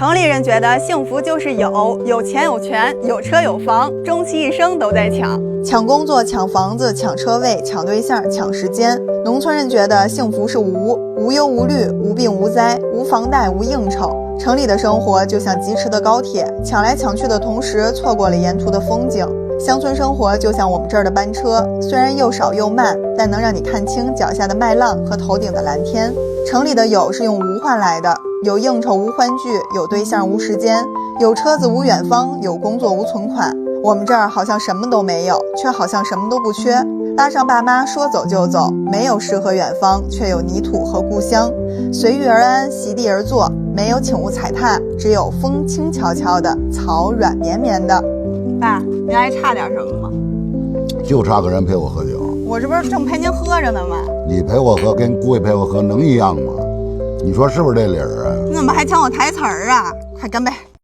城里人觉得幸福就是有钱有权，有车有房，终其一生都在抢。抢工作、抢房子、抢车位、抢对象、抢时间。农村人觉得幸福是无忧无虑、无病无灾、无房贷、无应酬。城里的生活就像疾驰的高铁，抢来抢去的同时，错过了沿途的风景。乡村生活就像我们这儿的班车，虽然又少又慢，但能让你看清脚下的麦浪和头顶的蓝天。城里的有是用无换来的，有应酬无欢聚，有对象无时间，有车子无远方，有工作无存款。我们这儿好像什么都没有，却好像什么都不缺。拉上爸妈说走就走，没有诗和远方，却有泥土和故乡。随遇而安，席地而坐，没有请勿踩踏，只有风轻悄悄的，草软绵绵的。爸，您还差点什么吗？就差个人陪我喝酒。我这不是正陪您喝着呢吗？你陪我喝跟姑爷陪我喝能一样吗？你说是不是这理儿啊？你怎么还抢我台词儿啊？快干杯！